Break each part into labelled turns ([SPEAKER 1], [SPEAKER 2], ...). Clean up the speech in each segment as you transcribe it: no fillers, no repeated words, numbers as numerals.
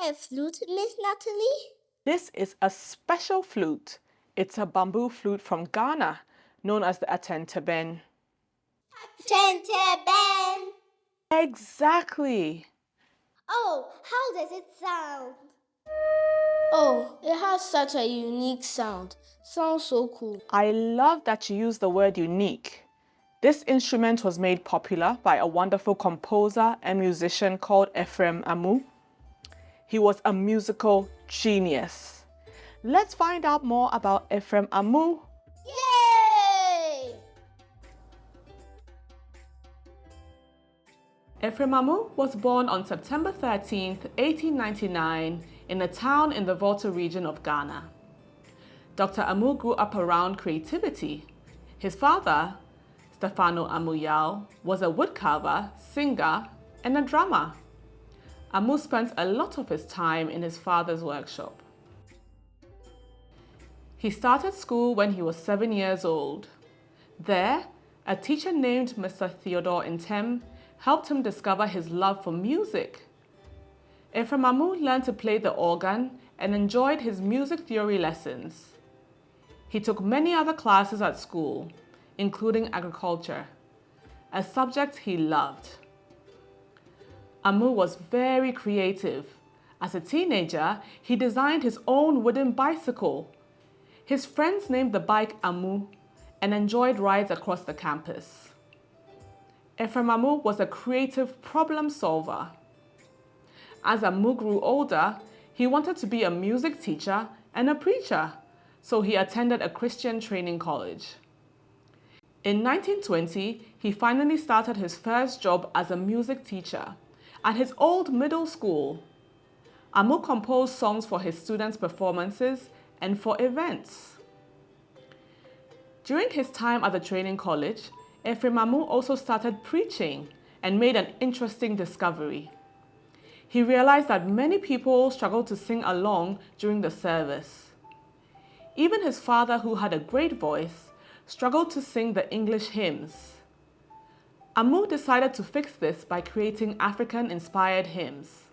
[SPEAKER 1] A flute, Miss Natalie?
[SPEAKER 2] This is a special flute. It's a bamboo flute from Ghana, known as the atenteben.
[SPEAKER 1] Atenteben.
[SPEAKER 2] Exactly.
[SPEAKER 1] Oh, how does it sound?
[SPEAKER 3] Oh, it has such a unique sound. Sounds so cool.
[SPEAKER 2] I love that you use the word unique. This instrument was made popular by a wonderful composer and musician called Ephraim Amu. He was a musical genius. Let's find out more about Ephraim Amu.
[SPEAKER 1] Yay!
[SPEAKER 2] Ephraim Amu was born on September 13, 1899, in a town in the Volta region of Ghana. Dr. Amu grew up around creativity. His father, Stefano Amuyao, was a woodcarver, singer, and a drummer. Amu spent a lot of his time in his father's workshop. He started school when he was 7 years old. There, a teacher named Mr. Theodore Intem helped him discover his love for music. Ephraim Amu learned to play the organ and enjoyed his music theory lessons. He took many other classes at school, including agriculture, a subject he loved. Amu was very creative. As a teenager, he designed his own wooden bicycle. His friends named the bike Amu and enjoyed rides across the campus. Ephraim Amu was a creative problem solver. As Amu grew older, he wanted to be a music teacher and a preacher, so he attended a Christian training college. In 1920, he finally started his first job as a music teacher at his old middle school. Amu composed songs for his students' performances and for events. During his time at the training college, Ephraim Amu also started preaching and made an interesting discovery. He realized that many people struggled to sing along during the service. Even his father, who had a great voice, struggled to sing the English hymns. Amu decided to fix this by creating African-inspired hymns.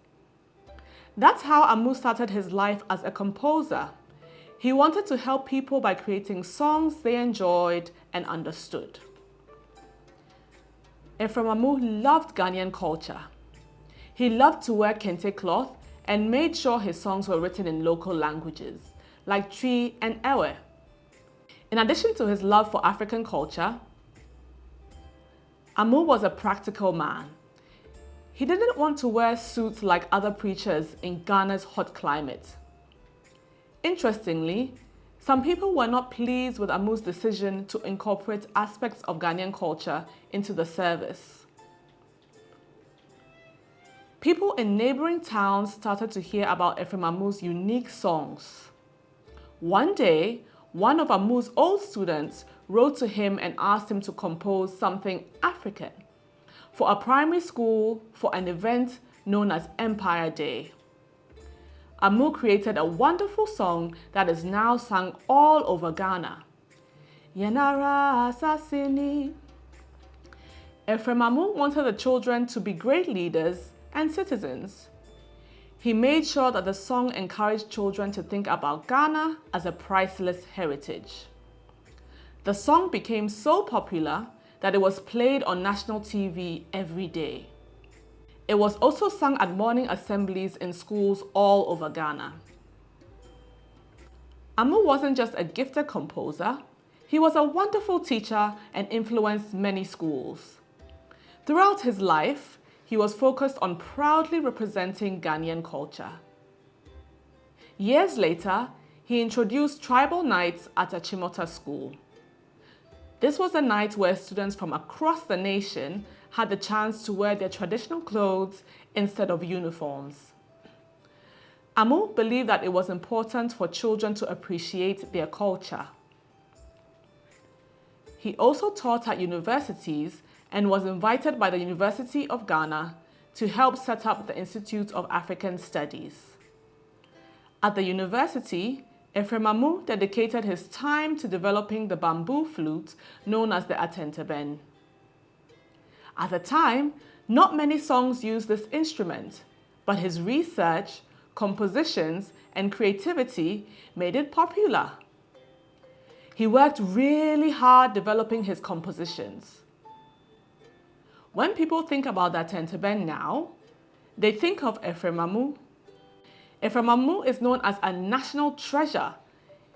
[SPEAKER 2] That's how Amu started his life as a composer. He wanted to help people by creating songs they enjoyed and understood. Ephraim Amu loved Ghanaian culture. He loved to wear kente cloth and made sure his songs were written in local languages, like Twi and Ewe. In addition to his love for African culture, Amu was a practical man. He didn't want to wear suits like other preachers in Ghana's hot climate. Interestingly, some people were not pleased with Amu's decision to incorporate aspects of Ghanaian culture into the service. People in neighboring towns started to hear about Ephraim Amu's unique songs. One day, one of Amu's old students wrote to him and asked him to compose something African for a primary school for an event known as Empire Day. Amu created a wonderful song that is now sung all over Ghana. Yenara Asasini. Ephraim Amu wanted the children to be great leaders and citizens. He made sure that the song encouraged children to think about Ghana as a priceless heritage. The song became so popular that it was played on national TV every day. It was also sung at morning assemblies in schools all over Ghana. Amu wasn't just a gifted composer, he was a wonderful teacher and influenced many schools. Throughout his life, he was focused on proudly representing Ghanaian culture. Years later, he introduced tribal nights at a Chimota school. This was a night where students from across the nation had the chance to wear their traditional clothes instead of uniforms. Amu believed that it was important for children to appreciate their culture. He also taught at universities and was invited by the University of Ghana to help set up the Institute of African Studies. At the university, Ephraim Amu dedicated his time to developing the bamboo flute known as the atenteben. At the time, not many songs used this instrument, but his research compositions, and creativity made it popular. He worked really hard developing his compositions. When people think about that Tenteben now, they think of Ephraim Amu. Ephraim Amu is known as a national treasure.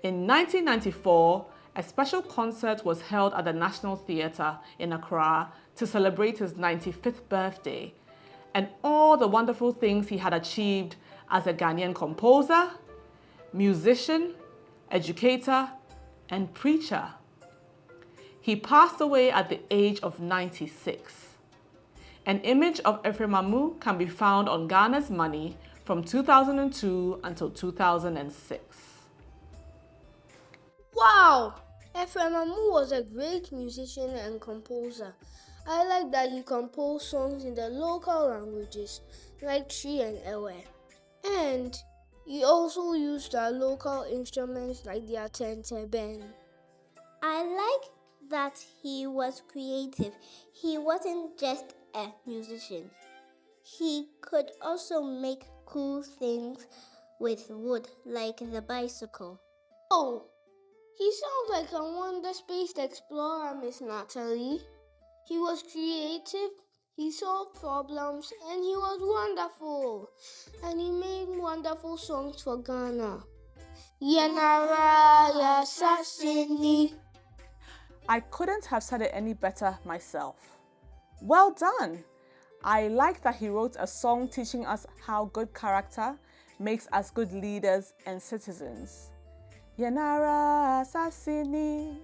[SPEAKER 2] In 1994, a special concert was held at the National Theatre in Accra to celebrate his 95th birthday and all the wonderful things he had achieved as a Ghanaian composer, musician, educator, and preacher. He passed away at the age of 96. An image of Ephraim Amu can be found on Ghana's money from 2002 until 2006.
[SPEAKER 3] Wow! Ephraim Amu was a great musician and composer. I like that he composed songs in the local languages like Tree and Ewe. And he also used our local instruments like the Tenteben.
[SPEAKER 1] I like that he was creative. He wasn't just a musician. He could also make cool things with wood, like the bicycle.
[SPEAKER 3] Oh, he sounds like a wonder space explorer, Miss Natalie. He was creative, he solved problems, and he was wonderful. And he made wonderful songs for Ghana. Yanara Yasasini.
[SPEAKER 2] I couldn't have said it any better myself. Well done! I like that he wrote a song teaching us how good character makes us good leaders and citizens. Yanara Yasasini.